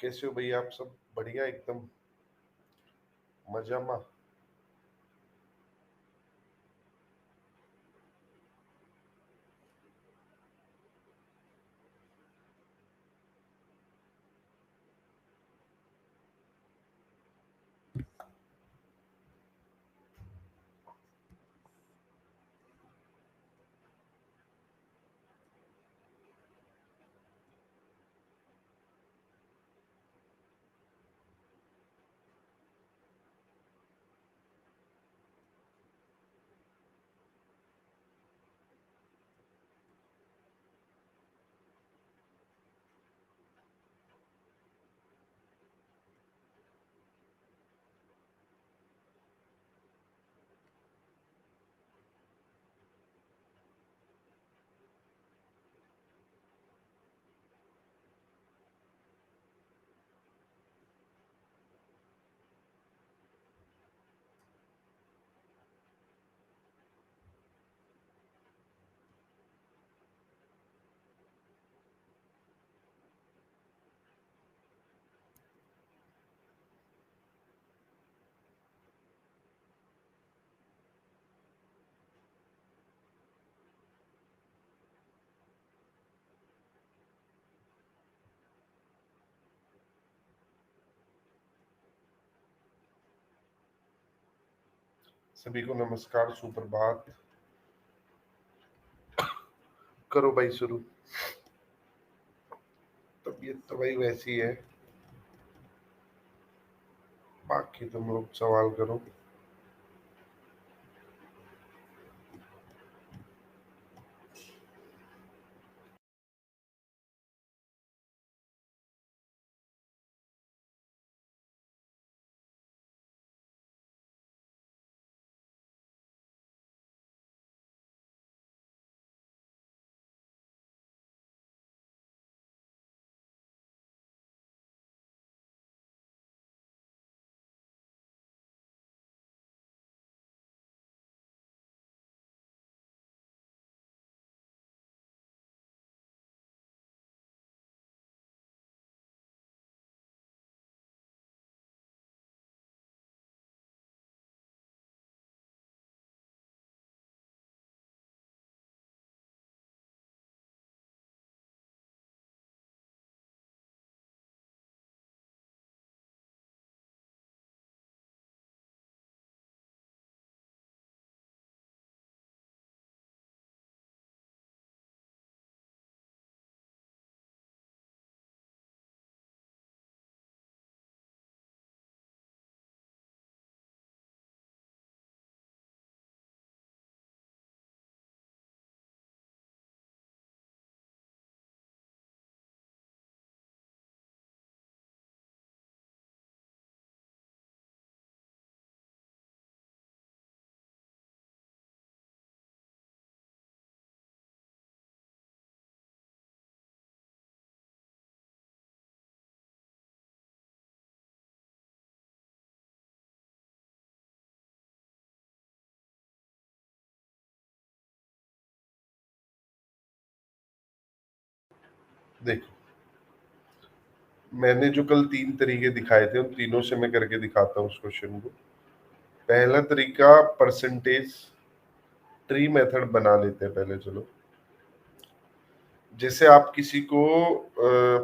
कैसे हो भैया? आप सब बढ़िया एकदम मजा में? सभी को नमस्कार, सुप्रभात। करो भाई शुरू। तबीयत तो भाई वैसी है, बाकी तुम लोग सवाल करो। देखो, मैंने जो कल 3 तरीके दिखाए थे, उन तीनों से मैं करके दिखाता हूँ उस क्वेश्चन को। पहला तरीका परसेंटेज ट्री मेथड बना लेते हैं पहले। चलो, जैसे आप किसी को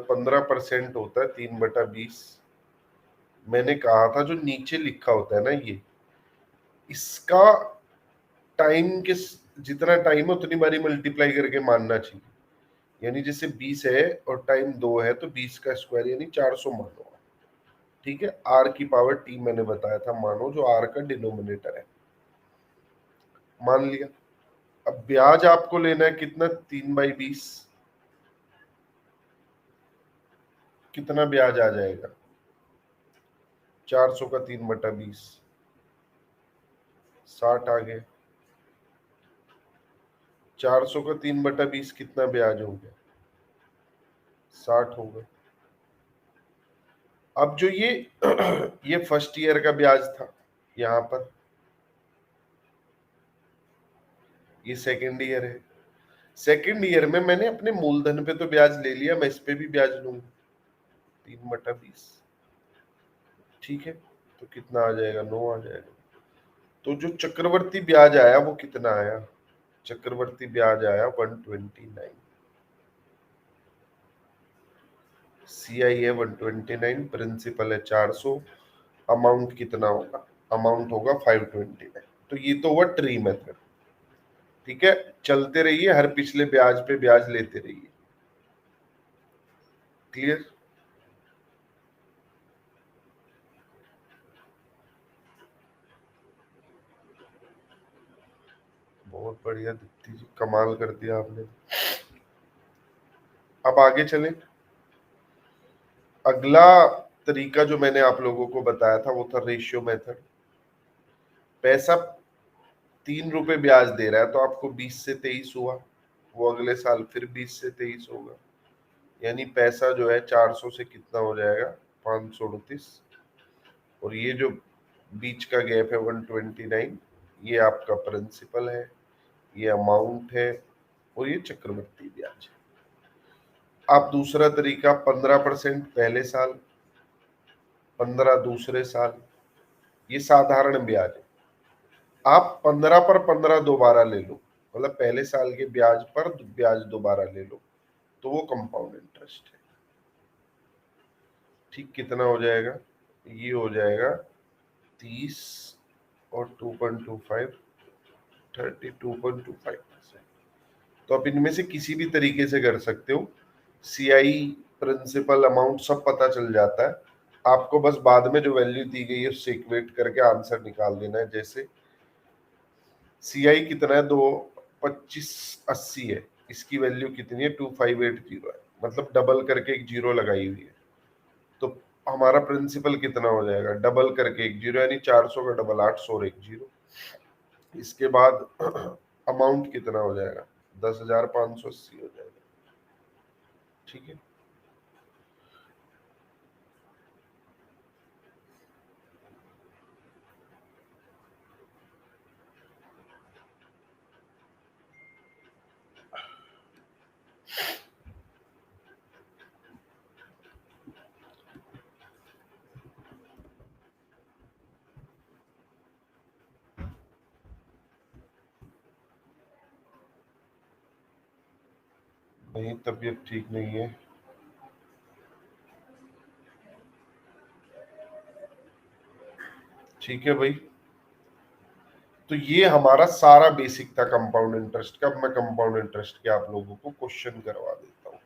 15% होता है 3/20। मैंने कहा था जो नीचे लिखा होता है ना, ये इसका टाइम के जितना टाइम है उतनी बारी मल्टीप्लाई करके मानना चाहिए। यानी जैसे 20 है और टाइम 2 है तो 20 का स्क्वायर यानी 400 मानो। ठीक है, आर की पावर टी मैंने बताया था मानो, जो आर का डिनोमिनेटर है। मान लिया। अब ब्याज आपको लेना है कितना? 3/20। कितना ब्याज आ जाएगा? 400 का 3/20, 60 आ गए। 400 का 3/20 कितना ब्याज हो गया? 60 होगा। अब जो ये ये फर्स्ट ईयर का ब्याज था यहां पर, ये सेकेंड ईयर है। सेकेंड ईयर में मैंने अपने मूलधन पे तो ब्याज ले लिया, मैं इस पे भी ब्याज लूंगा। 3/20। ठीक है, तो कितना आ जाएगा, 9 आ जाएगा। तो जो चक्रवर्ती ब्याज आया वो कितना आया, चक्रवर्ती ब्याज आया 129। CI है 129, प्रिंसिपल है 400, अमाउंट कितना होगा, अमाउंट होगा 529। तो ये तो हुआ ट्री मेथड। ठीक है, चलते रहिए, हर पिछले ब्याज पे ब्याज लेते रहिए। क्लियर? बहुत बढ़िया दीप्ति जी, कमाल कर दिया आपने। अब आगे चलें। अगला तरीका जो मैंने आप लोगों को बताया था वो था रेशियो मेथड। पैसा 3 रुपए ब्याज दे रहा है तो आपको 20 से 23 हुआ, वो अगले साल फिर 20 से 23 होगा, यानी पैसा जो है 400 से कितना हो जाएगा, 538। और ये जो बीच का गैप है 129, ये आपका प्रिंसिपल है, ये अमाउंट है, और ये चक्रवृद्धि ब्याज है। आप दूसरा तरीका 15% पहले साल, 15 दूसरे साल, ये साधारण ब्याज है। आप 15 पर 15 दोबारा ले लो, मतलब पहले साल के ब्याज पर ब्याज दोबारा ले लो, तो वो कंपाउंड इंटरेस्ट है। ठीक, कितना हो जाएगा, ये हो जाएगा 30 और 2.25, 32.25%। तो आप इनमें से किसी भी तरीके से कर सकते हो, CI, प्रिंसिपल, अमाउंट सब पता चल जाता है आपको, बस बाद में जो वैल्यू दी गई है उससे इक्वेट करके आंसर निकाल देना है। जैसे CI कितना है, 22580 है, इसकी वैल्यू कितनी है, 2580 है, मतलब डबल करके एक जीरो लगाई हुई है। तो हमारा प्रिंसिपल कितना हो जाएगा, डबल करके एक जीरो, यानी 400 का डबल 800 और एक जीरो। इसके बाद अमाउंट कितना हो जाएगा, 10,580 हो जाएगा। ठीक है, नहीं तबीयत ठीक नहीं है। ठीक है भाई, तो ये हमारा सारा बेसिक था कंपाउंड इंटरेस्ट का। अब मैं कंपाउंड इंटरेस्ट के आप लोगों को क्वेश्चन करवा देता हूँ।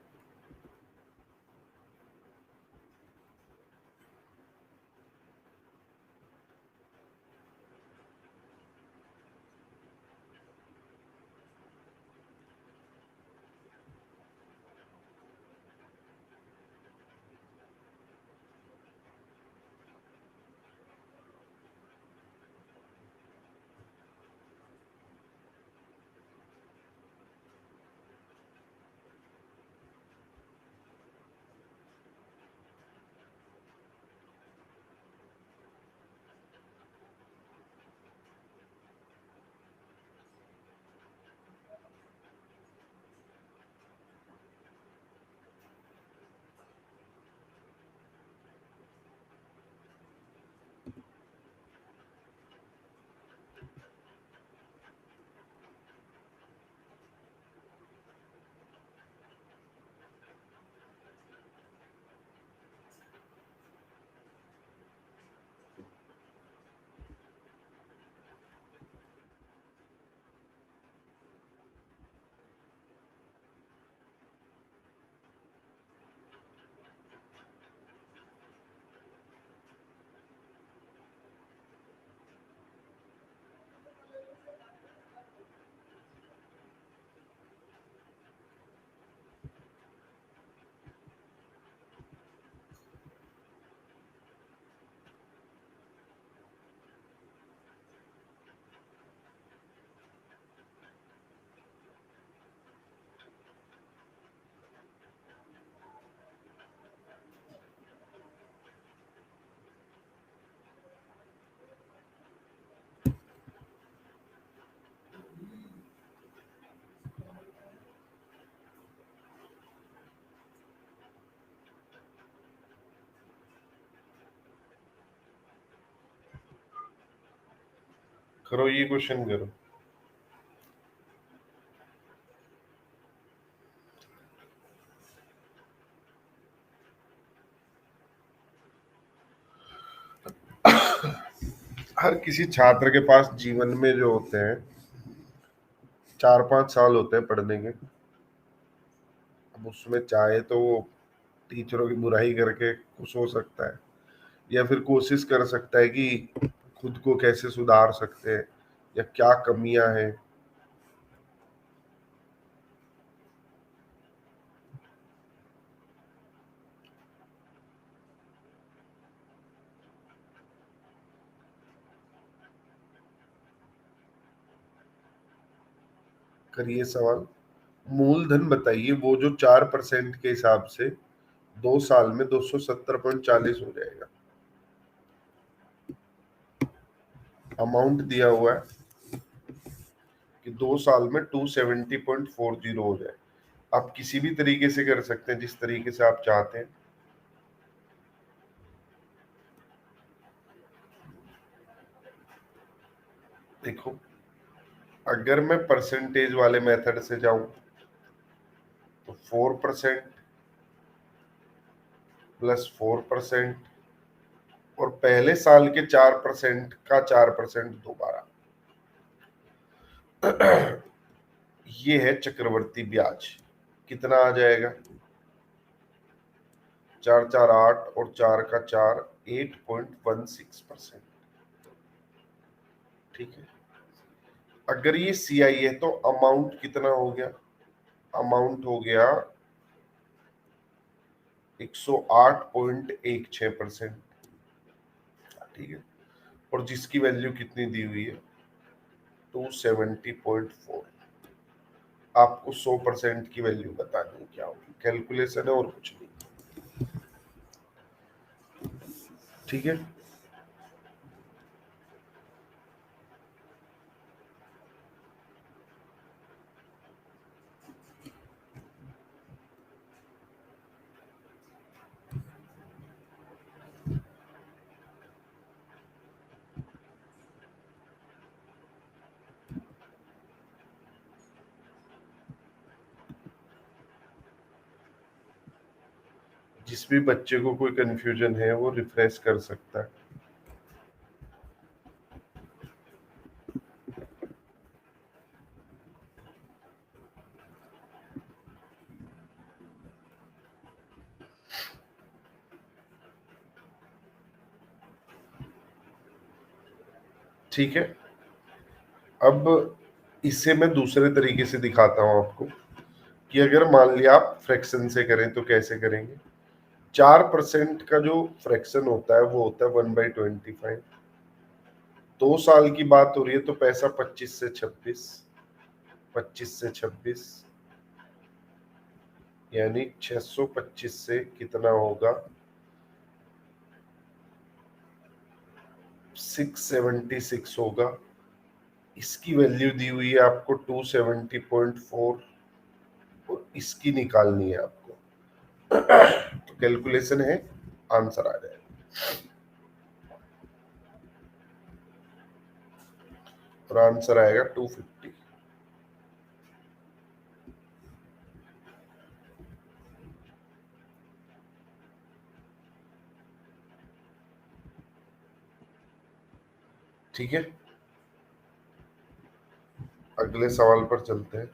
करो, ये क्वेश्चन करो। हर किसी छात्र के पास जीवन में जो होते हैं 4-5 साल होते हैं पढ़ने के। अब उसमें चाहे तो वो टीचरों की बुराई करके खुश हो सकता है, या फिर कोशिश कर सकता है कि खुद को कैसे सुधार सकते हैं या क्या कमियां हैं। करिए सवाल। मूलधन बताइए, वो जो 4% के हिसाब से 2 साल में 270.40 हो जाएगा। अमाउंट दिया हुआ है कि 2 साल में 270.40 हो जाए। आप किसी भी तरीके से कर सकते हैं, जिस तरीके से आप चाहते हैं। देखो, अगर मैं परसेंटेज वाले मेथड से जाऊं तो 4% प्लस 4% और पहले साल के 4% का 4% दोबारा। ये है चक्रवर्ती ब्याज। कितना आ जाएगा? 4 4 8 और 4 का 4, 8.16%। ठीक है। अगर ये CI है तो अमाउंट कितना हो गया? अमाउंट हो गया 108.16%। ठीक है। और जिसकी वैल्यू कितनी दी हुई है? 270.4। आपको 100% की वैल्यू बतानी है, क्या होगी? कैलकुलेशन है और कुछ नहीं। ठीक है। जिस भी बच्चे को कोई कंफ्यूजन है वो रिफ्रेश कर सकता है। ठीक है। अब इसे मैं दूसरे तरीके से दिखाता हूं आपको कि अगर मान लिया आप फ्रैक्शन से करें तो कैसे करेंगे। 4% का जो फ्रैक्शन होता है वो होता है 1/25। 2 साल की बात हो रही है तो पैसा 25 से 26, 25 से 26 यानी 625 से कितना होगा? 676 होगा। इसकी वैल्यू दी हुई है आपको 270.4 और इसकी निकालनी है आपको। तो कैलकुलेशन है, आंसर आ जाएगा। और आंसर आएगा 250। ठीक है। अगले सवाल पर चलते हैं।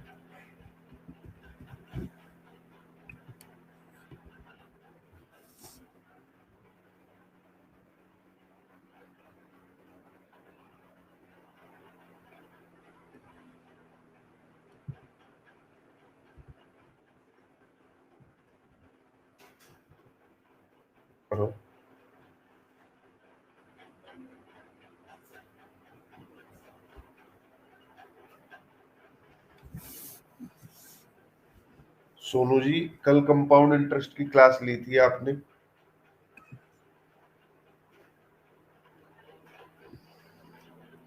करो। सोनू जी, कल कंपाउंड इंटरेस्ट की क्लास ली थी आपने?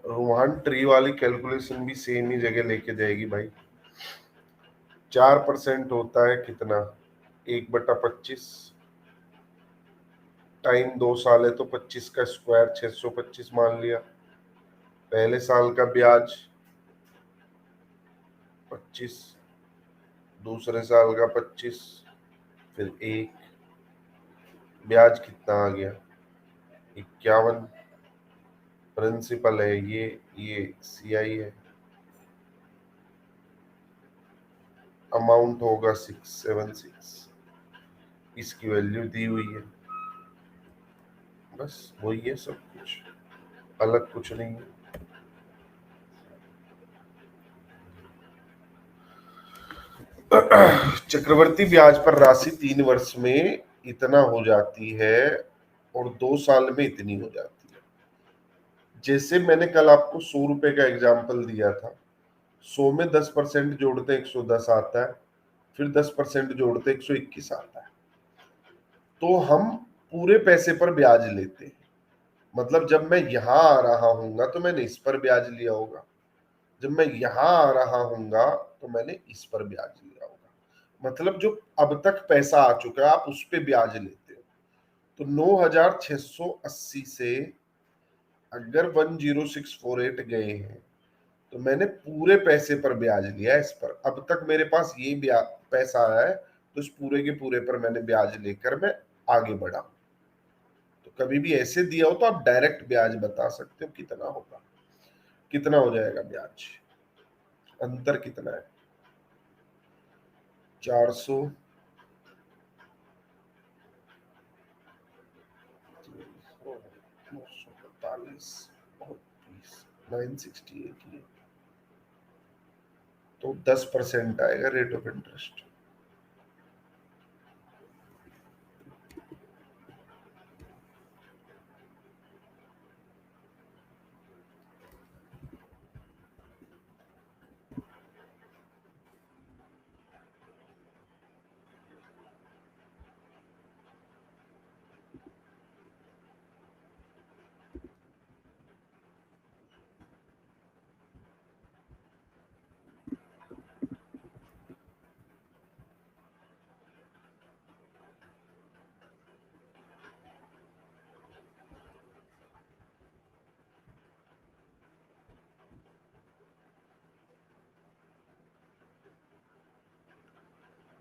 रोहान ट्री वाली कैलकुलेशन भी सेम ही जगह लेके जाएगी भाई। 4% होता है कितना? 1/25 टाइम 2 साल है तो 25 का स्क्वायर 625 मान लिया। पहले साल का ब्याज 25, दूसरे साल का 25, फिर 1, ब्याज कितना आ गया 51, प्रिंसिपल है ये CI है, अमाउंट होगा 676, इसकी वैल्यू दी हुई है, बस वही है सब कुछ, अलग कुछ नहीं है। चक्रवर्ती ब्याज पर राशि 3 वर्ष में इतना हो जाती है और 2 साल में इतनी हो जाती है। जैसे मैंने कल आपको 100 रुपए का एग्जाम्पल दिया था, 100 में 10% जोड़ते 110 आता है, फिर 10% जोड़ते 121 आता है। तो हम पूरे पैसे पर ब्याज लेते हैं, मतलब जब मैं यहां आ रहा हूंगा तो मैंने इस पर ब्याज लिया होगा, जब मैं यहां आ रहा हूंगा तो मैंने इस पर ब्याज लिया होगा, मतलब जो अब तक पैसा आ चुका है आप उस पे ब्याज लेते हो। तो 9680 से अगर 10648 गए हैं तो मैंने पूरे पैसे पर ब्याज लिया है इस पर, अब तक मेरे पास ये ब्याज पैसा आया है तो इस पूरे के पूरे पर मैंने ब्याज लेकर मैं आगे बढ़ा। तो कभी भी ऐसे दिया हो तो आप डायरेक्ट ब्याज बता सकते हो कितना होगा, कितना हो जाएगा ब्याज, अंतर कितना है 400, 945 और 968 ये, तो 10% आएगा रेट ऑफ इंटरेस्ट।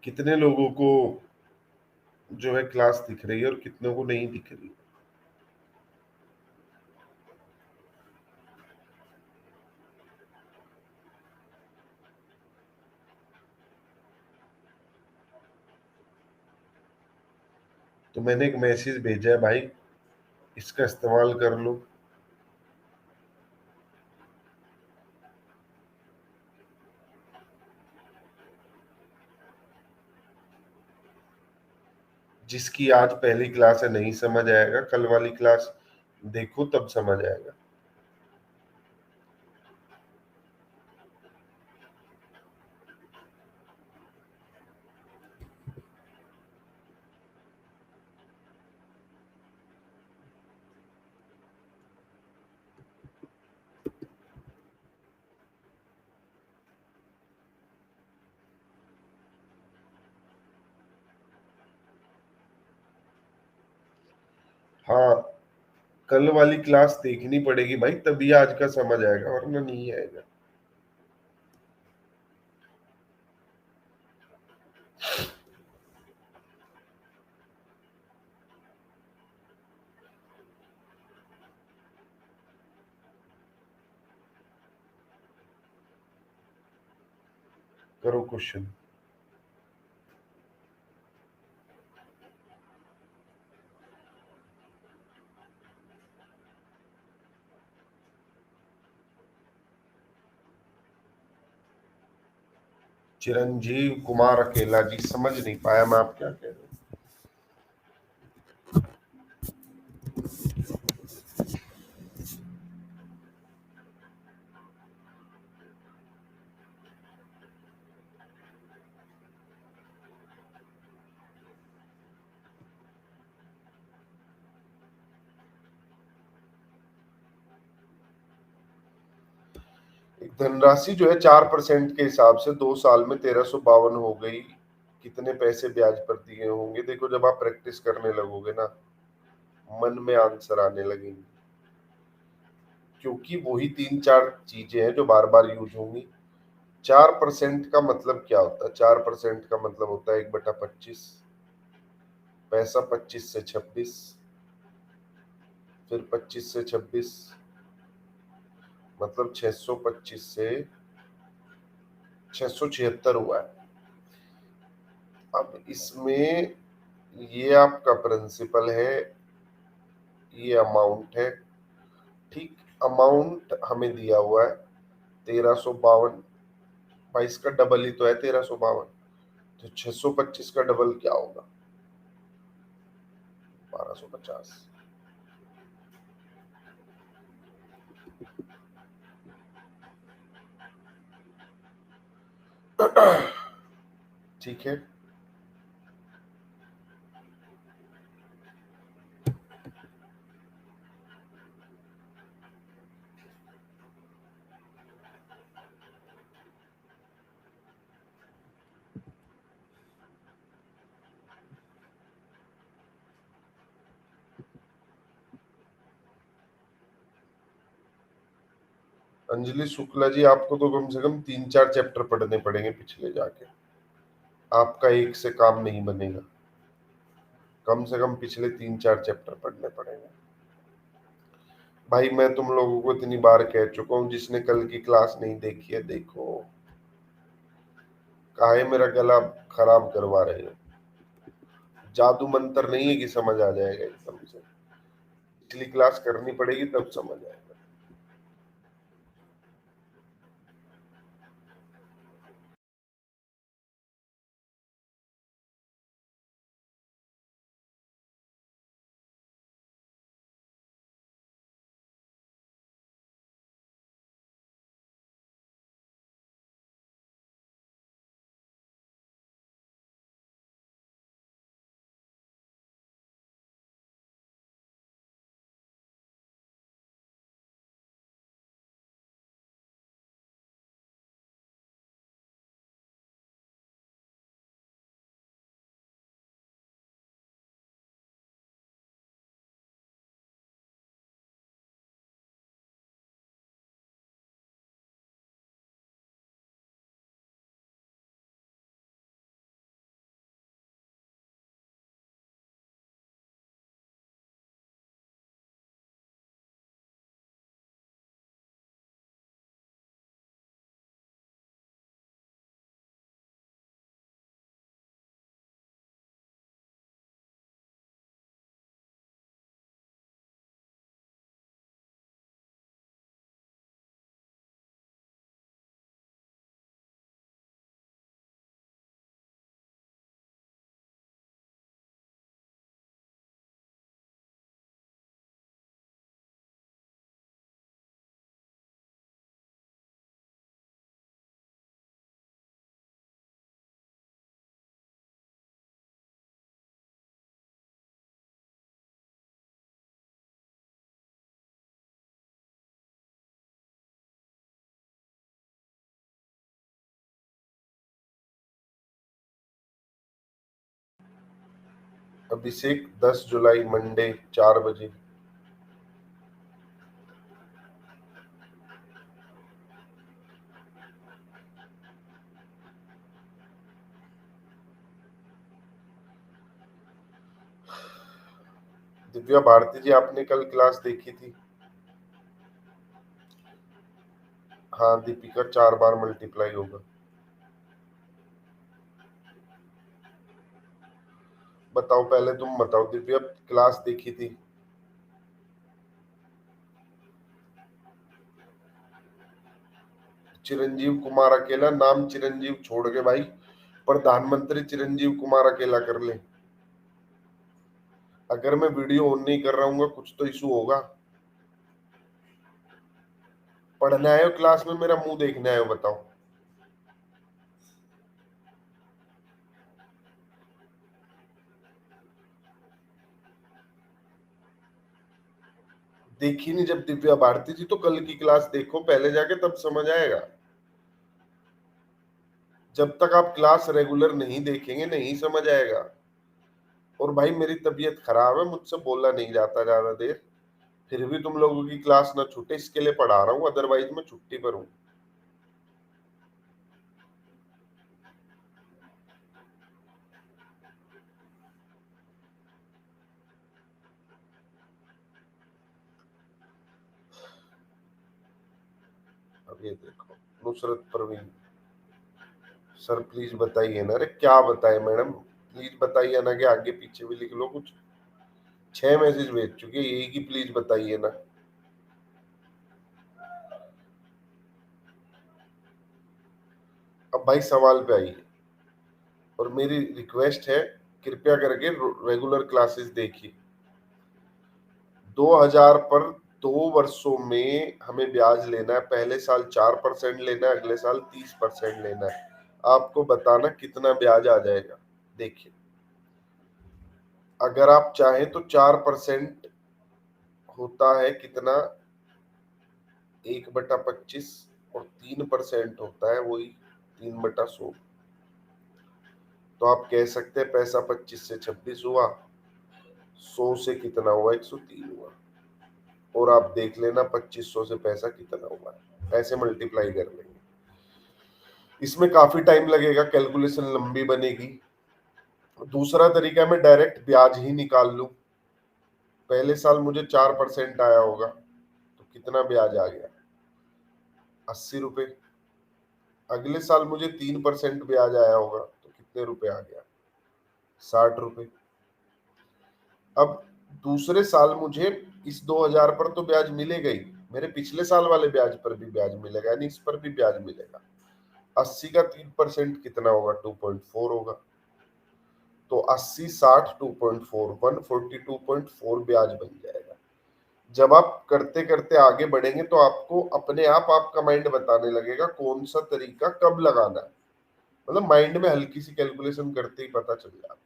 कितने लोगों को जो है क्लास दिख रही है और कितनों को नहीं दिख रही है? तो मैंने एक मैसेज भेजा है भाई, इसका इस्तेमाल कर लो। जिसकी आज पहली क्लास है नहीं समझ आएगा, कल वाली क्लास देखो तब समझ आएगा। हाँ, कल वाली क्लास देखनी पड़ेगी भाई, तभी आज का समझ आएगा वरना नहीं आएगा। करो क्वेश्चन। चिरंजीव कुमार अकेला जी, समझ नहीं पाया मैं आप क्या कह रहे हो। एक धनराशि जो है 4% के हिसाब से 2 साल में 1352 हो गई, कितने पैसे ब्याज पर दिए होंगे? देखो जब आप प्रैक्टिस करने लगोगे ना, मन में आंसर आने लगेंगे। क्योंकि वही 3-4 चीजें हैं जो बार बार यूज होंगी। 4% का मतलब क्या होता है? 4% का मतलब होता है 1/25। पैसा 25 से 26, फिर 25 से 26 मतलब 625 से 676 हुआ है। अब इसमें ये आपका प्रिंसिपल है, ये अमाउंट है, ठीक। अमाउंट हमें दिया हुआ है 1352। भाई इसका डबल ही तो है 1352, तो 625 का डबल क्या होगा? 1250। ठीक है। अंजलि शुक्ला जी, आपको तो कम से कम 3-4 चैप्टर पढ़ने पड़ेंगे पिछले जाके, आपका एक से काम नहीं बनेगा। कम से कम पिछले 3-4 चैप्टर पढ़ने पड़ेंगे। भाई मैं तुम लोगों को इतनी बार कह चुका हूँ, जिसने कल की क्लास नहीं देखी है देखो। काहे मेरा गला खराब करवा रहे हो? जादू मंत्र नहीं है कि समझ आ जाएगा एकदम से, पिछली क्लास करनी पड़ेगी तब समझ आएगा। अभिषेक 10 जुलाई मंडे 4 बजे। दिव्या भारती जी, आपने कल क्लास देखी थी? हाँ, दीपिका 4 बार मल्टीप्लाई होगा। बताओ, पहले तुम बताओ दिव्या, क्लास देखी थी? चिरंजीव कुमार अकेला, नाम चिरंजीव छोड़ के भाई प्रधानमंत्री चिरंजीव कुमार अकेला कर ले। अगर मैं वीडियो ऑन नहीं कर रहा हूँ कुछ तो इशू होगा। पढ़ने आए हो क्लास में, मेरा मुंह देखने आए हो? बताओ। देखी नहीं जब दिव्या भारती जी, तो कल की क्लास देखो पहले जाके, तब समझ आएगा। जब तक आप क्लास रेगुलर नहीं देखेंगे नहीं समझ आएगा। और भाई मेरी तबीयत खराब है, मुझसे बोला नहीं जाता ज्यादा देर, फिर भी तुम लोगों की क्लास ना छूटे इसके लिए पढ़ा रहा हूँ, अदरवाइज मैं छुट्टी पर हूँ। अब ये देखो, नुसरत परवीन, सर प्लीज बताइए ना। अरे क्या बताए मैडम, प्लीज बताइए ना, कि आगे पीछे भी लिख लो कुछ। 6 मैसेज भेज चुके, यही की प्लीज बताइए ना। अब भाई सवाल पे आइए, और मेरी रिक्वेस्ट है, कृपया करके रेगुलर क्लासेस देखिए। 2000 पर 2 वर्षों में हमें ब्याज लेना है। पहले साल 4% लेना है, अगले साल 30% लेना है। आपको बताना कितना ब्याज आ जाएगा। देखिए, अगर आप चाहें तो 4% होता है कितना, 1/25, और 3% होता है वही 3/100। तो आप कह सकते हैं पैसा 25 से 26 हुआ, 100 से कितना हुआ, 103 हुआ। और आप देख लेना 2500 से पैसा कितना हुआ है, ऐसे मल्टीप्लाई कर लेंगे। इसमें काफी टाइम लगेगा, कैलकुलेशन लंबी बनेगी। दूसरा तरीका, मैं डायरेक्ट ब्याज ही निकाल लूं। पहले साल मुझे 4% आया होगा, तो कितना ब्याज आ गया, 80 रुपए। अगले साल मुझे 3% ब्याज आया होगा, तो कितने रुपए आ गया, 60 रुपए। अब दूसरे साल मुझे इस 2000 पर तो ब्याज मिलेगा ही, मेरे पिछले साल वाले ब्याज पर भी ब्याज मिलेगा, यानी इस पर भी ब्याज मिलेगा। 80 का 3% कितना होगा, 2.4 होगा। तो 80, 60, 2.4, 142.4 ब्याज बन जाएगा। जब आप करते करते आगे बढ़ेंगे तो आपको अपने आप आपका माइंड बताने लगेगा कौन सा तरीका कब लगाना है। मतलब माइंड में हल्की सी कैलकुलेशन करते ही पता चल जाता है।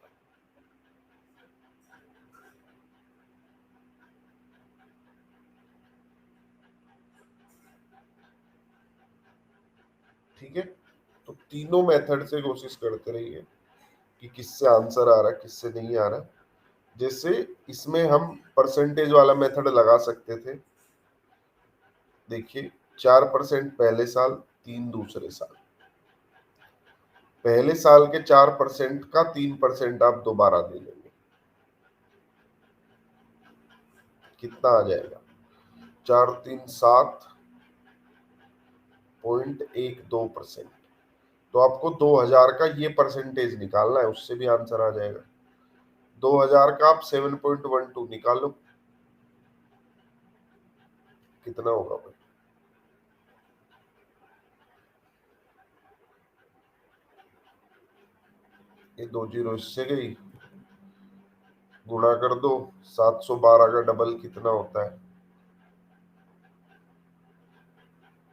ठीक है, तो तीनों मेथड से कोशिश करते रहिए कि किससे आंसर आ रहा है, किससे नहीं आ रहा। जैसे इसमें हम परसेंटेज वाला मेथड लगा सकते थे। देखिए, 4% पहले साल, 3 दूसरे साल। पहले साल के 4% का 3% आप दोबारा दे लेंगे, कितना आ जाएगा, 4, 3, 7.12%। तो आपको 2000 का ये परसेंटेज निकालना है, उससे भी आंसर आ जाएगा। 2000 का आप 7.12 निकालो, कितना होगा भाई, ये 2 जीरो इससे गई, गुणा कर दो। 712 का डबल कितना होता है,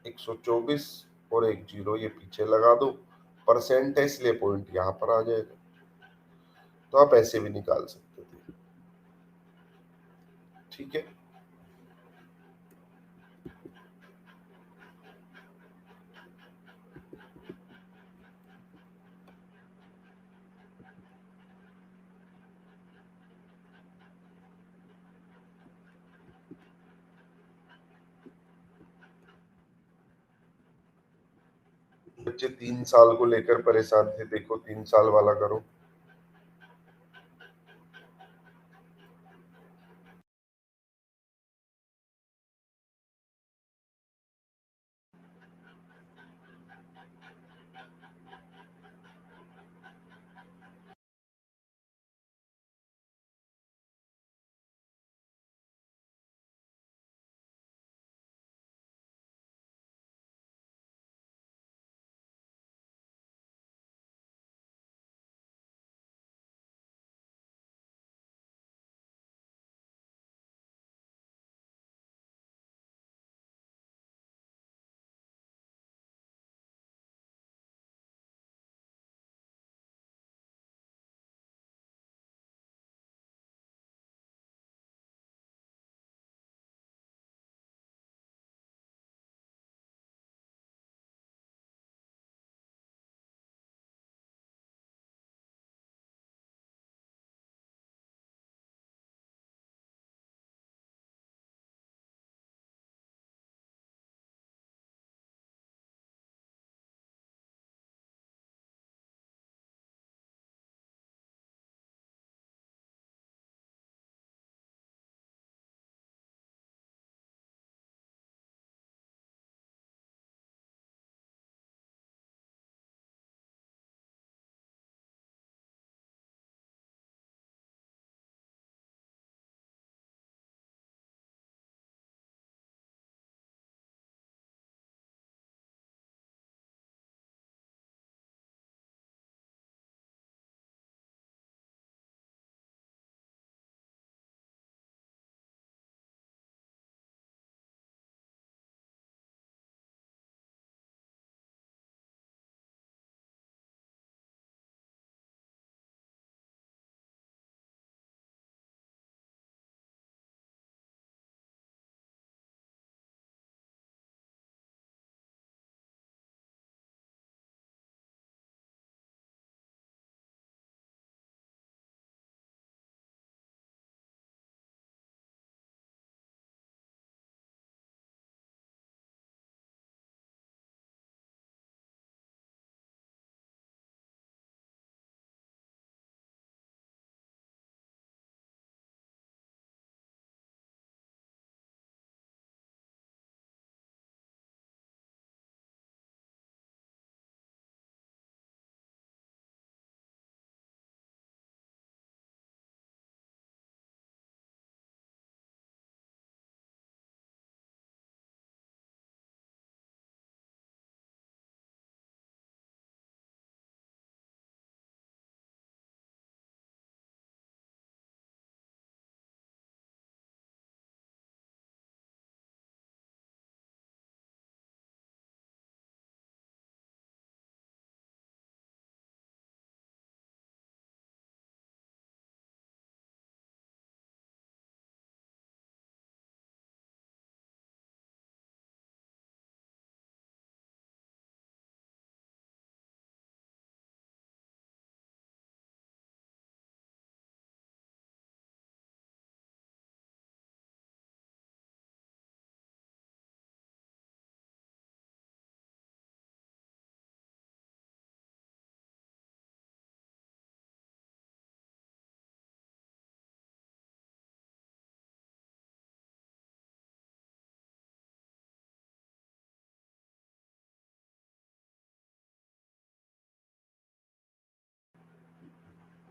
124, और 1 जीरो ये पीछे लगा दो। परसेंट है इसलिए पॉइंट यहाँ पर आ जाएगा। तो आप ऐसे भी निकाल सकते थे। ठीक है, बच्चे 3 साल को लेकर परेशान थे, देखो 3 साल वाला करो।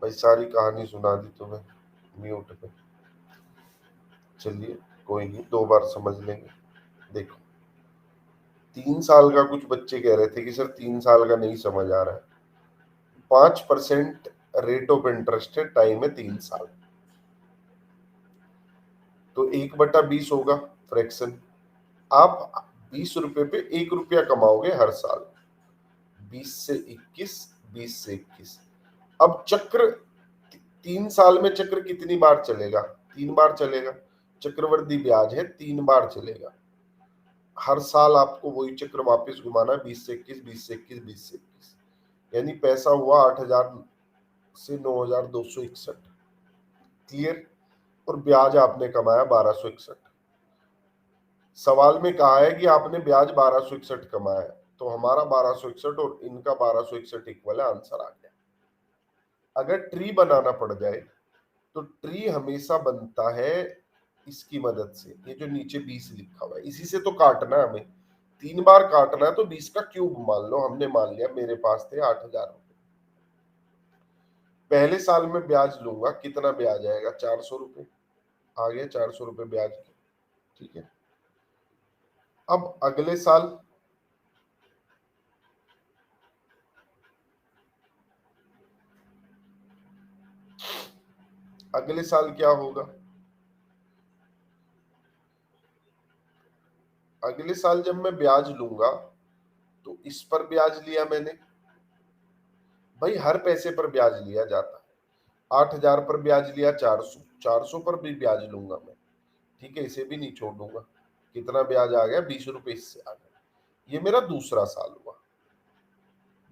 भाई सारी कहानी सुना दी तुम्हें म्यूट पे। चलिए कोई नहीं, 2 बार समझ लेंगे। देखो 3 साल का, कुछ बच्चे कह रहे थे कि सर 3 साल का नहीं समझ आ रहा है। 5% रेट ऑफ इंटरेस्ट है, टाइम है 3 साल। तो 1/20 होगा फ्रैक्शन। आप 20 रुपए पे 1 रुपया कमाओगे हर साल। 20 से 21, 20 से 21। अब चक्र 3 साल में चक्र कितनी बार चलेगा? 3 बार चलेगा। चक्रवृद्धि ब्याज है, 3 बार चलेगा। हर साल आपको वही चक्र वापस घुमाना है, 20 से 21, 20 से 21, 20 से 21। यानी पैसा हुआ 8,000 से 9,261। क्लियर? और ब्याज आपने कमाया 1261। सवाल में कहा है कि आपने ब्याज 1261 कमाया है, तो हमारा 1261 और इनका 1261 इक्वल है, आंसर आ गया। अगर ट्री बनाना पड़ जाए तो ट्री हमेशा बनता है इसकी मदद से। ये जो नीचे 20 लिखा हुआ है, इसी से तो काटना है हमें। 3 बार काटना है तो 20 का क्यूब मान लो। हमने मान लिया, मेरे पास थे 8,000 रुपए। पहले साल में ब्याज लूंगा, कितना ब्याज आएगा? 400 रुपए। आ गया 400 रुपए ब्याज। ठीक है। अब अगले साल क्या होगा? अगले साल जब मैं ब्याज लूंगा तो इस पर ब्याज लिया मैंने, भाई हर पैसे पर ब्याज लिया जाता है। 8,000 पर ब्याज लिया, 400, 400 पर भी ब्याज लूंगा मैं। ठीक है, इसे भी नहीं छोड़ दूंगा। कितना ब्याज आ गया? 20 रुपए इससे आ गया। ये मेरा दूसरा साल हुआ।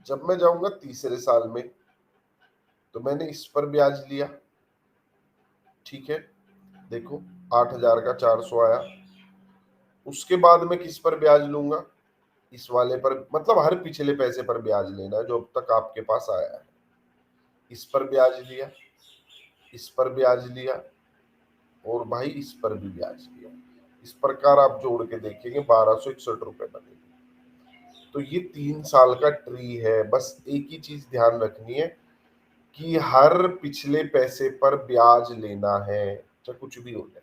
जब मैं जाऊंगा तीसरे साल में तो मैंने इस पर ब्याज लिया। ठीक है, देखो 8,000 का 400 आया। उसके बाद में किस पर ब्याज लूंगा? इस वाले पर, मतलब हर पिछले पैसे पर ब्याज लेना है जो अब तक आपके पास आया है। इस पर ब्याज लिया, इस पर ब्याज लिया, और भाई इस पर भी ब्याज लिया। इस प्रकार आप जोड़ के देखेंगे 1261 रुपए बनेगी। तो ये 3 साल का ट्री है। बस एक ही चीज ध्यान रखनी है कि हर पिछले पैसे पर ब्याज लेना है, चाहे कुछ भी हो जाए।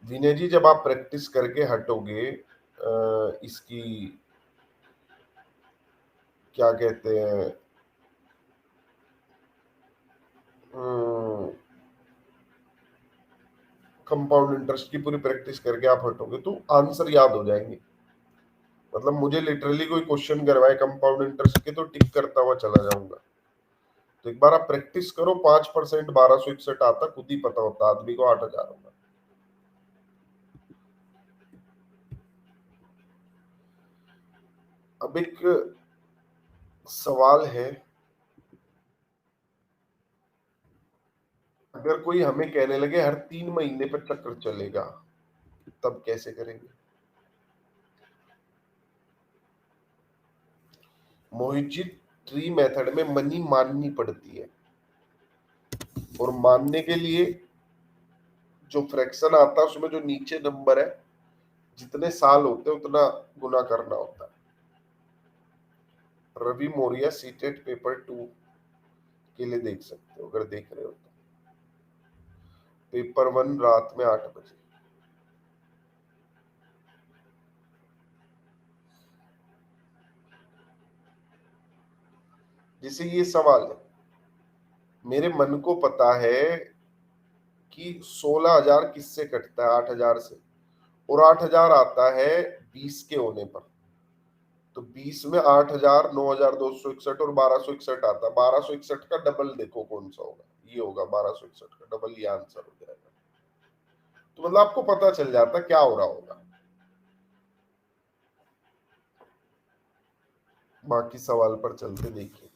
विनय जी, जब आप प्रैक्टिस करके हटोगे इसकी क्या कहते हैं, कंपाउंड इंटरेस्ट की पूरी प्रैक्टिस करके आप हटोगे तो आंसर याद हो जाएंगे। मतलब मुझे लिटरली कोई क्वेश्चन करवाए कंपाउंड इंटरेस्ट के तो टिक करता हुआ चला जाऊंगा। तो एक बार आप प्रैक्टिस करो, 5% 1261 आता, खुद ही पता होता आदमी को 8,000 होगा। अब एक सवाल है, अगर कोई हमें कहने लगे हर 3 महीने पर चक्र चलेगा, तब कैसे करेंगे? मोहित जी, ट्री मेथड में मनी माननी पड़ती है, और मानने के लिए जो फ्रैक्शन आता है उसमें जो नीचे नंबर है, जितने साल होते हैं उतना गुना करना होता है। रवि मौर्य सीटेट पेपर 2 के लिए देख सकते हो, अगर देख रहे हो तो। पेपर 1 रात में 8 बजे। जैसे ये सवाल है, मेरे मन को पता है कि 16,000 किससे कटता है? 8,000 से। और 8,000 आता है 20 के होने पर। तो 20 में 8,000, 9,261 और 1261 आता है। 1261 का डबल देखो कौन सा होगा। ये होगा 1261 का डबल, ये आंसर हो जाएगा। तो मतलब आपको पता चल जाता क्या हो रहा होगा। बाकी सवाल पर चलते, देखिए।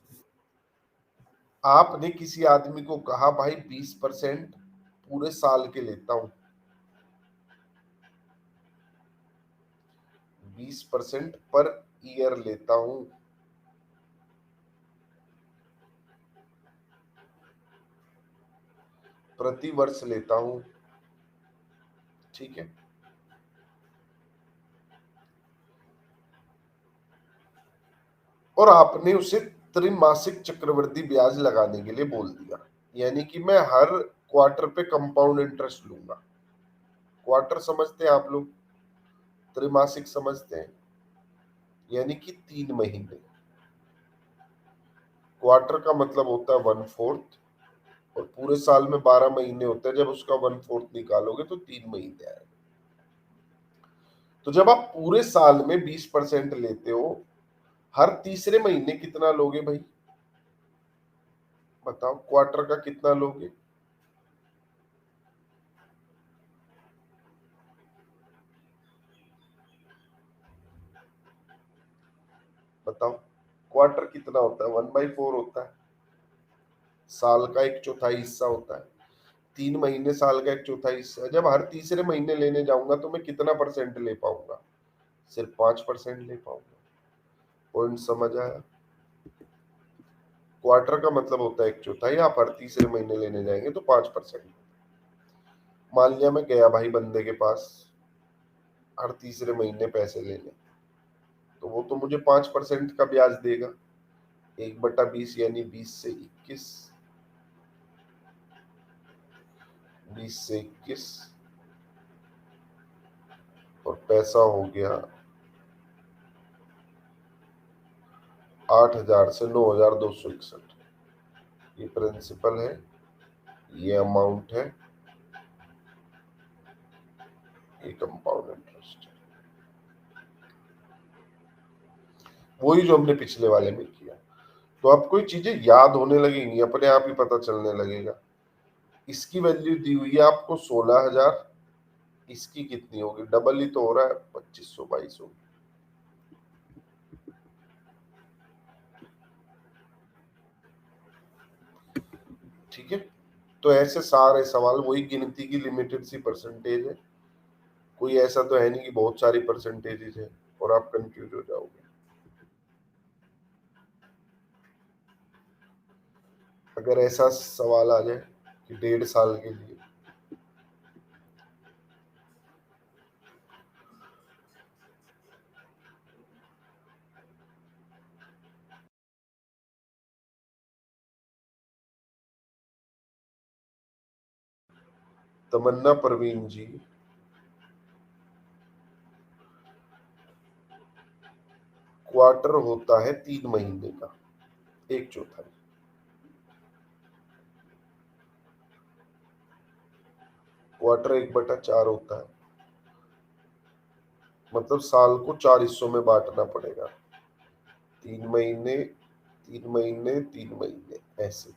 आपने किसी आदमी को कहा भाई 20% पूरे साल के लेता हूं, 20% पर ईयर लेता हूं, प्रति वर्ष लेता हूं। ठीक है, और आपने उसे त्रिमासिक चक्रवृद्धि ब्याज लगाने के लिए बोल दिया, यानी कि मैं हर क्वार्टर पे कंपाउंड इंटरेस्ट लूंगा। क्वार्टर समझते हैं आप लोग, त्रिमासिक समझते हैं, यानी कि 3 महीने। क्वार्टर का मतलब होता है 1/4, और पूरे साल में 12 महीने होते हैं, जब उसका 1/4 निकालोगे तो 3 महीने आएगा। तो जब आप पूरे साल में 20% लेते हो, हर तीसरे महीने कितना लोगे भाई? बताओ, क्वार्टर का कितना लोगे? बताओ, क्वार्टर कितना होता है? 1/4 होता है। साल का 1/4 हिस्सा होता है। 3 महीने साल का 1/4 हिस्सा है। जब हर तीसरे महीने लेने जाऊंगा तो मैं कितना परसेंट ले पाऊंगा? सिर्फ 5% ले पाऊंगा। पॉइंट समझ आया? क्वार्टर का मतलब होता है 1/4, आप हर तीसरे महीने लेने जाएंगे तो 5%। मान लिया मैं गया भाई बंदे के पास हर तीसरे महीने पैसे लेने, तो वो तो मुझे 5% का ब्याज देगा। 1/20 यानी 20 से 21, 20 से 21, और पैसा हो गया 8,000 से 9,261। ये प्रिंसिपल है, ये अमाउंट है, ये कंपाउंड इंटरेस्ट है। वही जो हमने पिछले वाले में किया। तो आपको ये चीजें याद होने लगेंगी, अपने आप ही पता चलने लगेगा। इसकी वैल्यू दी हुई है आपको 16,000, इसकी कितनी होगी? डबल ही तो हो रहा है, 2522 होगी। ठीक है, तो ऐसे सारे सवाल, वही गिनती की लिमिटेड सी परसेंटेज है, कोई ऐसा तो है नहीं कि बहुत सारी परसेंटेजेस है और आप कंफ्यूज हो जाओगे। अगर ऐसा सवाल आ जाए कि 1.5 साल के लिए, तमन्ना परवीन जी, क्वार्टर होता है 3 महीने का, 1/4। क्वार्टर 1/4 होता है, मतलब साल को 4 हिस्सों में बांटना पड़ेगा। 3 महीने, 3 महीने, 3 महीने, ऐसे।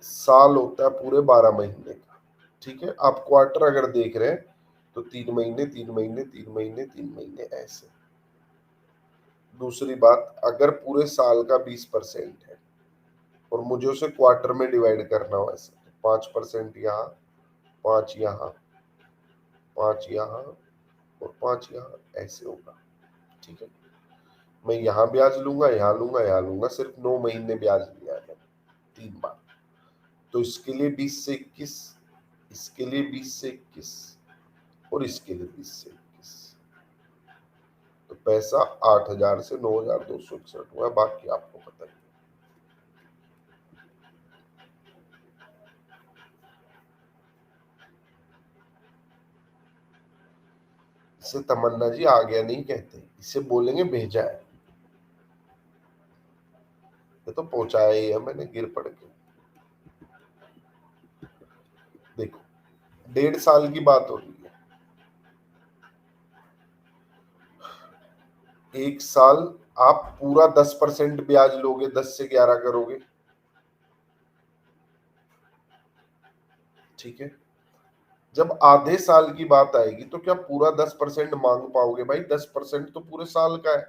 साल होता है पूरे 12 महीने का। ठीक है, आप क्वार्टर अगर देख रहे हैं तो 3 महीने, 3 महीने, 3 महीने, 3 महीने, ऐसे। दूसरी बात, अगर पूरे साल का 20% है और मुझे उसे क्वार्टर में डिवाइड करना हो ऐसे, 5% यहाँ, 5 यहाँ, 5 यहाँ, और 5 यहाँ, ऐसे होगा। ठीक है, मैं यहाँ ब्याज लूंगा, यहाँ लूंगा, यहाँ लूंगा, सिर्फ 9 महीने ब्याज लिया है मैंने 3 बार। तो इसके लिए 20 से 21, इसके लिए 20 से 21, और इसके लिए 20 से 21। तो पैसा 8,000 से 9,261 हुआ, बाकी आपको पता है। इसे तमन्ना जी आ गया नहीं कहते, इसे बोलेंगे भेजा है। ये तो पहुंचाया ही है मैंने गिर पड़ के। देखो, 1.5 साल की बात हो रही है। 1 साल आप पूरा 10% ब्याज लोगे, 10 से 11 करोगे। ठीक है, जब आधे साल की बात आएगी तो क्या पूरा 10% मांग पाओगे? भाई 10% तो पूरे साल का है।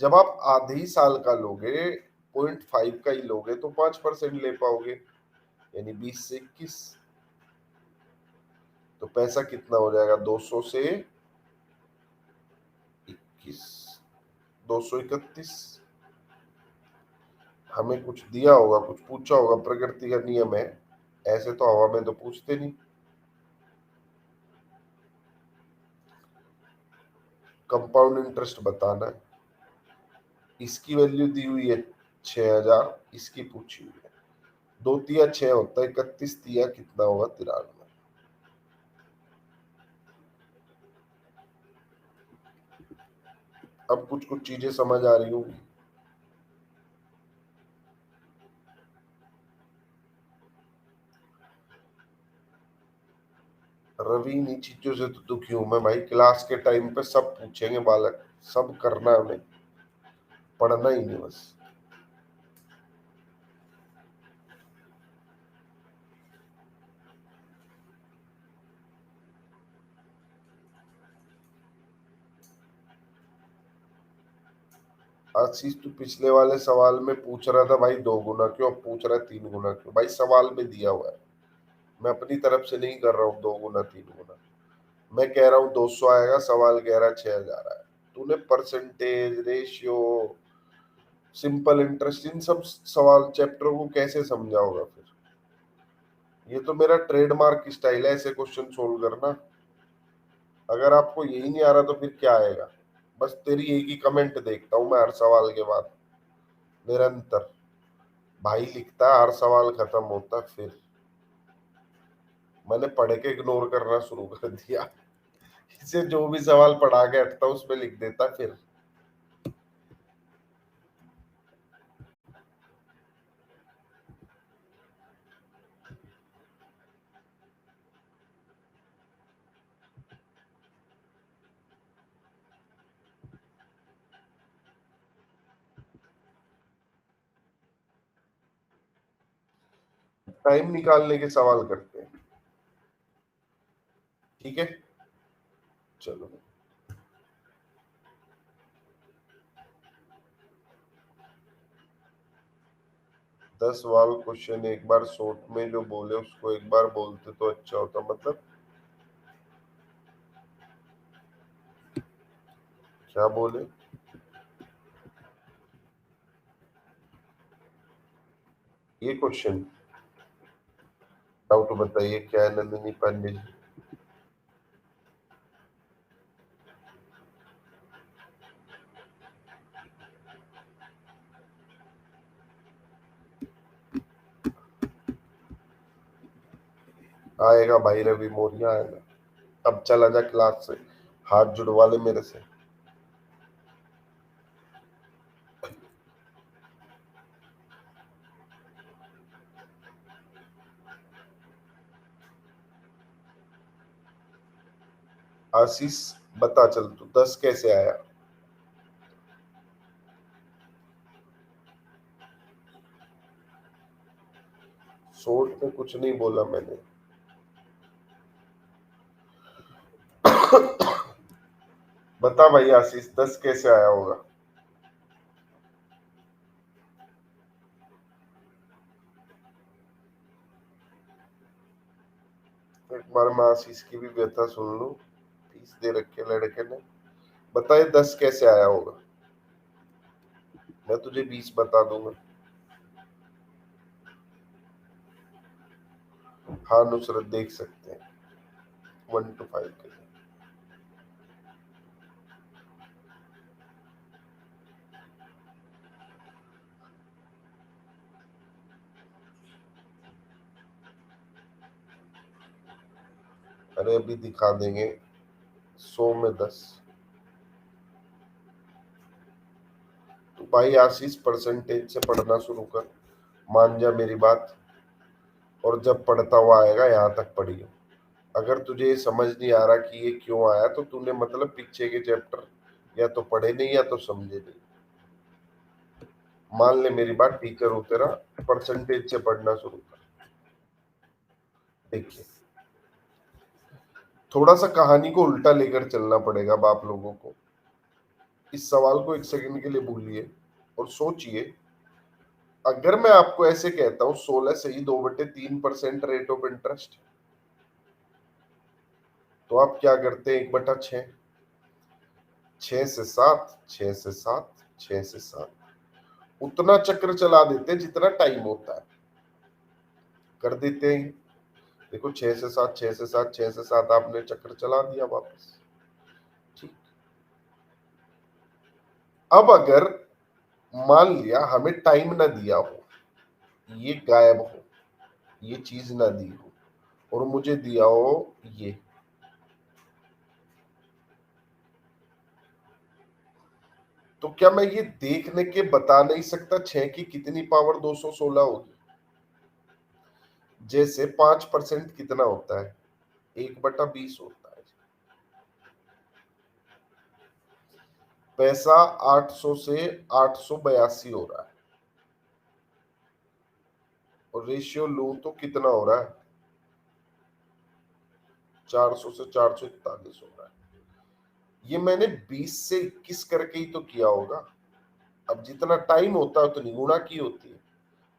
जब आप आधे ही साल का लोगे, 0.5 का ही लोगे, तो 5% ले पाओगे, यानी 20 से 21। तो पैसा कितना हो जाएगा? 200 से 21, 231। हमें कुछ दिया होगा, कुछ पूछा होगा, प्रकृति का नियम है, ऐसे तो हवा में तो पूछते नहीं। कंपाउंड इंटरेस्ट बताना है। इसकी वैल्यू दी हुई है 6,000, इसकी पूछी हुई है। 2 तिया 6 होता है, 31 तिया कितना होगा? 93। अब कुछ कुछ चीजें समझ आ रही होंगी। रवि, इन्हीं चीजों से तो दुखी हूं मैं भाई। क्लास के टाइम पे सब पूछेंगे बालक, सब करना है उन्हें, पढ़ना ही नहीं बस। आशीष, तू पिछले वाले सवाल में पूछ रहा था भाई 2 गुना क्यों, अब पूछ रहा है 3 गुना क्यों? भाई सवाल में दिया हुआ है, मैं अपनी तरफ से नहीं कर रहा हूँ 2 गुना 3 गुना। मैं कह रहा हूँ 200 आएगा, सवाल कह रहा है 6,000 आए। तूने परसेंटेज, रेशियो, सिंपल इंटरेस्ट, इन सब सवाल चैप्टरों को कैसे समझा होगा फिर? ये तो मेरा ट्रेडमार्क स्टाइल है ऐसे क्वेश्चन सोल्व करना। अगर आपको यही नहीं आ रहा तो फिर क्या आएगा? बस तेरी एक ही कमेंट देखता हूँ मैं हर सवाल के बाद, निरंतर। भाई लिखता है हर सवाल खत्म होता, फिर मैंने पढ़ के इग्नोर करना शुरू कर दिया। इसे जो भी सवाल पढ़ा के हटता उसमें लिख देता फिर। टाइम निकालने के सवाल करते हैं, ठीक है? चलो। 10 वाल क्वेश्चन एक बार शॉर्ट में जो बोले उसको एक बार बोलते तो अच्छा होता, मतलब क्या बोले? ये क्वेश्चन डाउट बताइए क्या है नंदिनी पांडे जी? आएगा भाई, रवि मौर्य आएगा। अब चला जा क्लास से, हाथ जुड़वा ले मेरे से। आशीष, बता चल तू 10 कैसे आया? शॉर्ट में कुछ नहीं बोला मैंने। बता भाई आशीष, 10 कैसे आया होगा? एक बार मैं आशीष की भी व्यथा सुन लूं। फीस दे रखे लड़के ने। बताइए 10 कैसे आया होगा? मैं तुझे 20 बता दूंगा। हाँ नुसरत, देख सकते हैं 1 to 5 के लिए। अरे अभी दिखा देंगे। 100 में 10। तो भाई आशीष परसेंटेज से पढ़ना शुरू कर, मान जा मेरी बात। और जब पढ़ता हुआ आएगा यहाँ तक पढ़ियो। अगर तुझे ये समझ नहीं आ रहा कि ये क्यों आया तो तूने मतलब पीछे के चैप्टर या तो पढ़े नहीं या तो समझे नहीं। मान ले मेरी बात, टीचर हो तेरा, परसेंटेज से पढ़ना शुरू कर। देखिए, थोड़ा सा कहानी को उल्टा लेकर चलना पड़ेगा अब आप लोगों को। इस सवाल को एक सेकंड के लिए भूलिए और सोचिए। अगर मैं आपको ऐसे कहता हूं 16 से ही 2/3% रेट ऑफ इंटरेस्ट, तो आप क्या करते हैं? 1/6, 6 से 7, 6 से 7, 6 से 7, उतना चक्र चला देते हैं जितना टाइम होता है, कर देते हैं। देखो 6 से 7, 6 से 7, 6 से 7, आपने चक्र चला दिया वापस। ठीक। अब अगर मान लिया हमें टाइम ना दिया हो, ये गायब हो, ये चीज ना दी हो, और मुझे दिया हो ये, तो क्या मैं ये देखने के बता नहीं सकता 6 की कितनी पावर 216 होगी? जैसे 5% कितना होता है? 1/20 होता है। पैसा 800 से 882 हो रहा है, और रेशियो लूं तो कितना हो रहा है? 400 से 441 हो रहा है। ये मैंने 20 से 21 करके ही तो किया होगा। अब जितना टाइम होता है उतनी गुणा की होती है।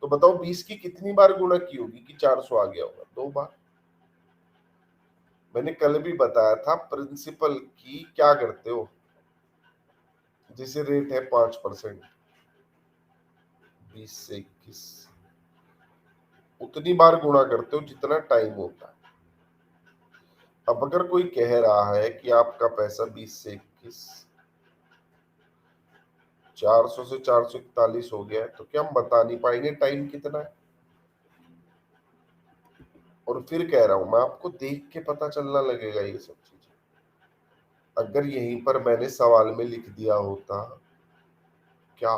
तो बताओ 20 की कितनी बार गुणा की होगी कि 400 आ गया होगा? 2 बार। मैंने कल भी बताया था प्रिंसिपल की क्या करते हो, जैसे रेट है 5%, 20 से 21, उतनी बार गुणा करते हो जितना टाइम होता है। अब अगर कोई कह रहा है कि आपका पैसा 20 से 21 400 से 441 हो गया है, तो क्या हम बता नहीं पाएंगे टाइम कितना है? और फिर कह रहा हूं मैं, आपको देख के पता चलना लगेगा ये सब चीजें। अगर यहीं पर मैंने सवाल में लिख दिया होता, क्या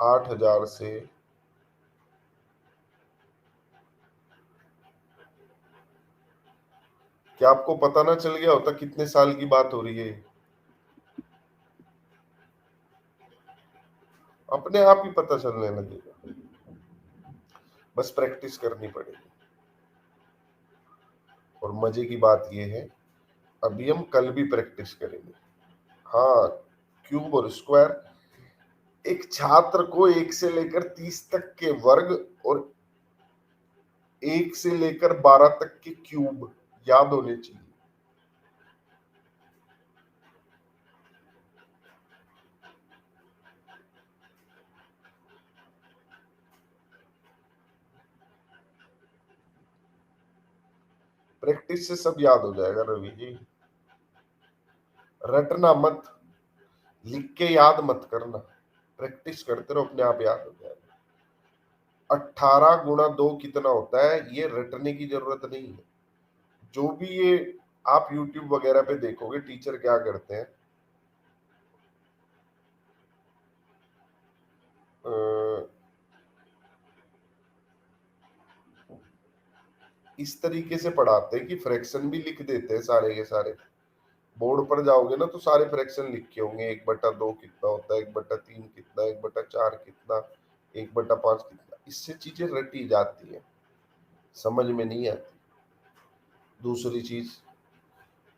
8,000 से क्या आपको पता ना चल गया होता कितने साल की बात हो रही है? अपने आप ही पता चलने लगेगा, बस प्रैक्टिस करनी पड़ेगी। और मजे की बात यह है, अभी हम कल भी प्रैक्टिस करेंगे। हाँ, क्यूब और स्क्वायर, एक छात्र को 1 से लेकर 30 तक के वर्ग और 1 से लेकर 12 तक के क्यूब याद होने चाहिए। प्रैक्टिस से सब याद हो जाएगा रवि जी। रटना मत, लिख के याद मत करना, प्रैक्टिस करते रहो, अपने आप याद हो जाएगा। 18 × 2 कितना होता है, ये रटने की जरूरत नहीं है। जो भी ये आप YouTube वगैरह पे देखोगे टीचर क्या करते हैं, इस तरीके से पढ़ाते हैं कि फ्रैक्शन भी लिख देते हैं सारे के सारे। बोर्ड पर जाओगे ना तो सारे फ्रैक्शन लिखे होंगे, 1/2 कितना होता है, 1/3 कितना, 1/4 कितना, 1/5 कितना। इससे चीजें रटी जाती है, समझ में नहीं आती। दूसरी चीज,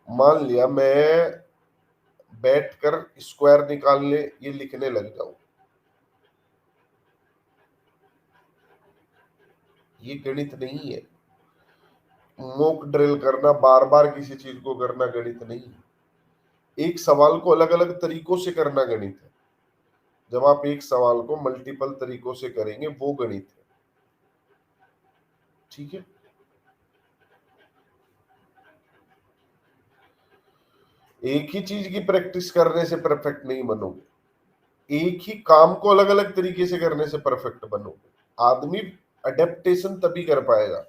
मान लिया मैं बैठकर स्क्वायर निकालने ये लिखने लग जाऊं, ये गणित नहीं है। मॉक ड्रिल करना, बार बार किसी चीज को करना गणित नहीं है। एक सवाल को अलग अलग तरीकों से करना गणित है। जब आप एक सवाल को मल्टीपल तरीकों से करेंगे वो गणित है। ठीक है, एक ही चीज की प्रैक्टिस करने से परफेक्ट नहीं बनोगे, एक ही काम को अलग अलग तरीके से करने से परफेक्ट बनोगे। आदमी अडेप्टेशन तभी कर पाएगा,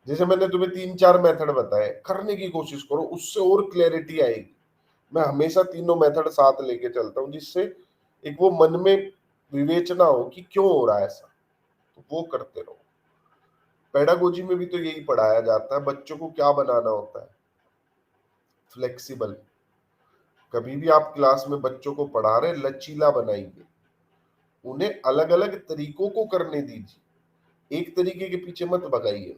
जैसे मैंने तुम्हें 3-4 मेथड बताए, करने की कोशिश करो, उससे और क्लैरिटी आएगी। मैं हमेशा तीनों मेथड साथ लेके चलता हूँ, जिससे एक वो मन में विवेचना हो कि क्यों हो रहा है ऐसा, तो वो करते रहो। पेडागोजी में भी तो यही पढ़ाया जाता है, बच्चों को क्या बनाना होता है, फ्लेक्सिबल। कभी भी आप क्लास में बच्चों को पढ़ा रहे, लचीला बनाइए, उन्हें अलग अलग तरीकों को करने दीजिए, एक तरीके के पीछे मत भगाइए।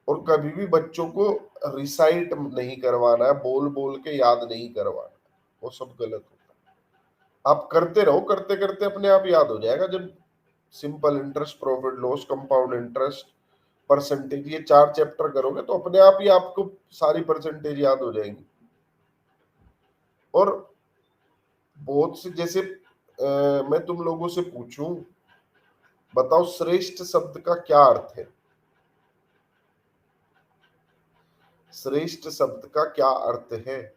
और कभी भी बच्चों को रिसाइट नहीं करवाना है, बोल बोल के याद नहीं करवाना, वो सब गलत होता है। आप करते रहो, करते करते अपने आप याद हो जाएगा। जब simple interest, profit loss, compound interest, percentage, ये 4 चैप्टर करोगे तो अपने आप ही आपको सारी परसेंटेज याद हो जाएंगी। और बहुत से, जैसे मैं तुम लोगों से पूछूं बताओ श्रेष्ठ शब्द का क्या अर्थ है? श्रेष्ठ शब्द का क्या अर्थ है?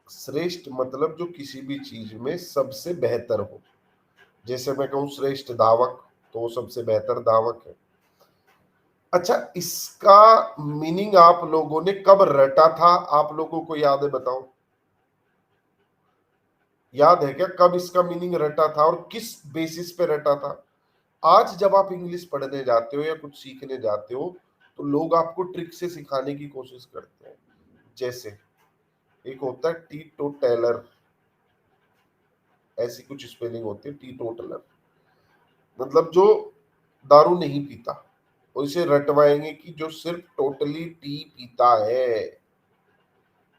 श्रेष्ठ मतलब जो किसी भी चीज में सबसे बेहतर हो। जैसे मैं कहूँ श्रेष्ठ धावक, तो वो सबसे बेहतर धावक है। अच्छा, इसका मीनिंग आप लोगों ने कब रटा था? आप लोगों को याद है? बताओ, याद है क्या कब इसका मीनिंग रटा था और किस बेसिस पे रटा था? आज जब आप इंग्लिश पढ़ने जाते हो या कुछ सीखने जाते हो, तो लोग आपको ट्रिक से सिखाने की कोशिश करते हैं। जैसे एक होता है टी टेलर, ऐसी कुछ स्पेलिंग होती है, टी टोटलर, मतलब जो दारू नहीं पीता, और इसे रटवाएंगे कि जो सिर्फ टोटली टी पीता है।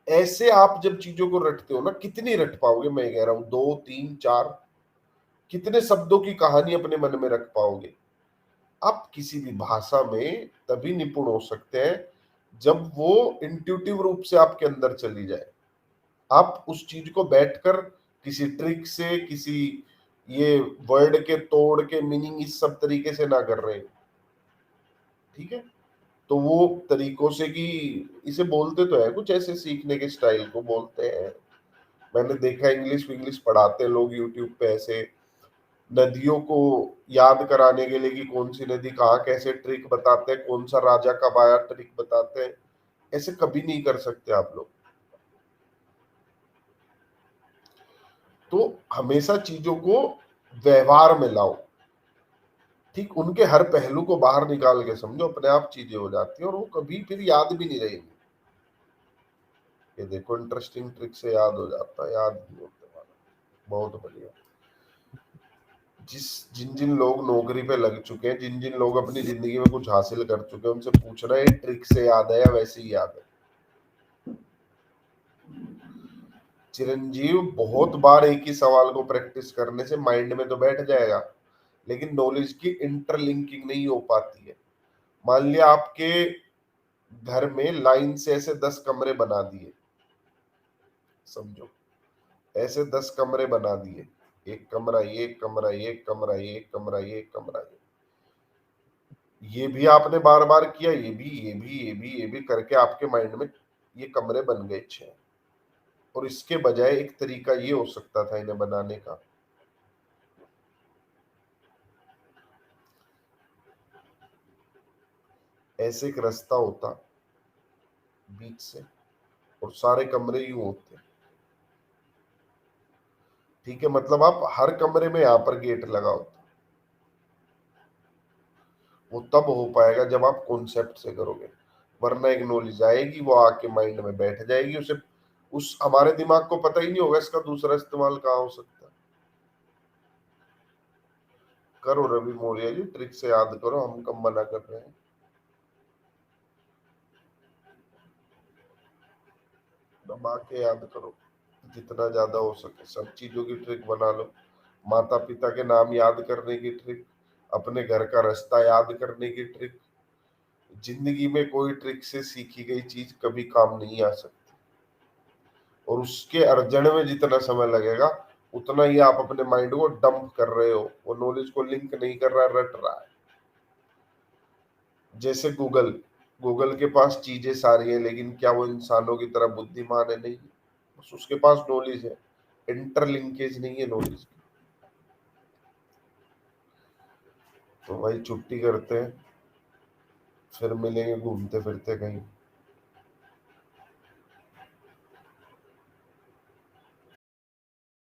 ऐसे आप जब चीजों को रटते हो ना, कितनी रट पाओगे? मैं कह रहा हूं दो तीन चार, कितने शब्दों की कहानी अपने मन में रख पाओगे? आप किसी भी भाषा में तभी निपुण हो सकते हैं जब वो इंट्यूटिव रूप से आपके अंदर चली जाए। आप उस चीज को बैठकर किसी ट्रिक से, किसी ये वर्ड के तोड़ के मीनिंग इस सब तरीके से ना कर रहे हैं, ठीक है? तो वो तरीकों से कि इसे बोलते तो है कुछ ऐसे, सीखने के स्टाइल को बोलते हैं। मैंने देखा इंग्लिश इंग्लिश पढ़ाते हैं लोग यूट्यूब पे ऐसे, नदियों को याद कराने के लिए कि कौन सी नदी कहाँ, कैसे ट्रिक बताते हैं, कौन सा राजा कब आया ट्रिक बताते हैं। ऐसे कभी नहीं कर सकते आप लोग। तो हमेशा चीजों को व्यवहार में लाओ, ठीक? उनके हर पहलू को बाहर निकाल के समझो, अपने आप चीजें हो जाती है और वो कभी फिर याद भी नहीं रहेंगी। ये देखो इंटरेस्टिंग ट्रिक से याद हो जाता है, याद नहीं होते वाला। बहुत बढ़िया। जिन जिन लोग नौकरी पे लग चुके हैं, जिन जिन लोग अपनी जिंदगी में कुछ हासिल कर चुके हैं, उनसे पूछना है ट्रिक से याद है या वैसे ही याद है? चिरंजीव, बहुत बार एक ही सवाल को प्रैक्टिस करने से माइंड में तो बैठ जाएगा, लेकिन नॉलेज की इंटरलिंकिंग नहीं हो पाती है। मान लिया आपके घर में लाइन से ऐसे 10 कमरे बना दिए, समझो ऐसे 10 कमरे बना दिए, एक कमरा, ये एक कमरा, ये एक कमरा, ये एक कमरा, ये एक कमरा, ये भी आपने बार बार किया, ये भी, ये भी, ये भी, ये भी करके आपके माइंड में ये कमरे बन गए 6। और इसके बजाय एक तरीका ये हो सकता था इन्हें बनाने का, ऐसे एक रास्ता होता बीच से और सारे कमरे यूं होते, ठीक है? मतलब आप हर कमरे में यहाँ पर गेट लगाओ। वो तब हो पाएगा जब आप कॉन्सेप्ट से करोगे, वरना एक नॉलेज आएगी वो आके माइंड में बैठ जाएगी, उसे उस हमारे दिमाग को पता ही नहीं होगा इसका दूसरा इस्तेमाल कहाँ हो सकता है। करो रवि मौर्य जी, ट्रिक से याद करो, हम कब मना कर रहे हैं। दबा के याद करो, जितना ज्यादा हो सके सब चीजों की ट्रिक बना लो। माता पिता के नाम याद करने की ट्रिक, अपने घर का रास्ता याद करने की ट्रिक। जिंदगी में कोई ट्रिक से सीखी गई चीज कभी काम नहीं आ सकती, और उसके अर्जन में जितना समय लगेगा उतना ही आप अपने माइंड को डंप कर रहे हो, वो नॉलेज को लिंक नहीं कर रहा, रट रहा है। जैसे गूगल, गूगल के पास चीजें सारी है, लेकिन क्या वो इंसानों की तरह बुद्धिमान है? नहीं, बस उसके पास नॉलेज है, इंटरलिंकेज नहीं है नॉलेज की। तो भाई छुट्टी करते हैं, फिर मिलेंगे घूमते फिरते कहीं।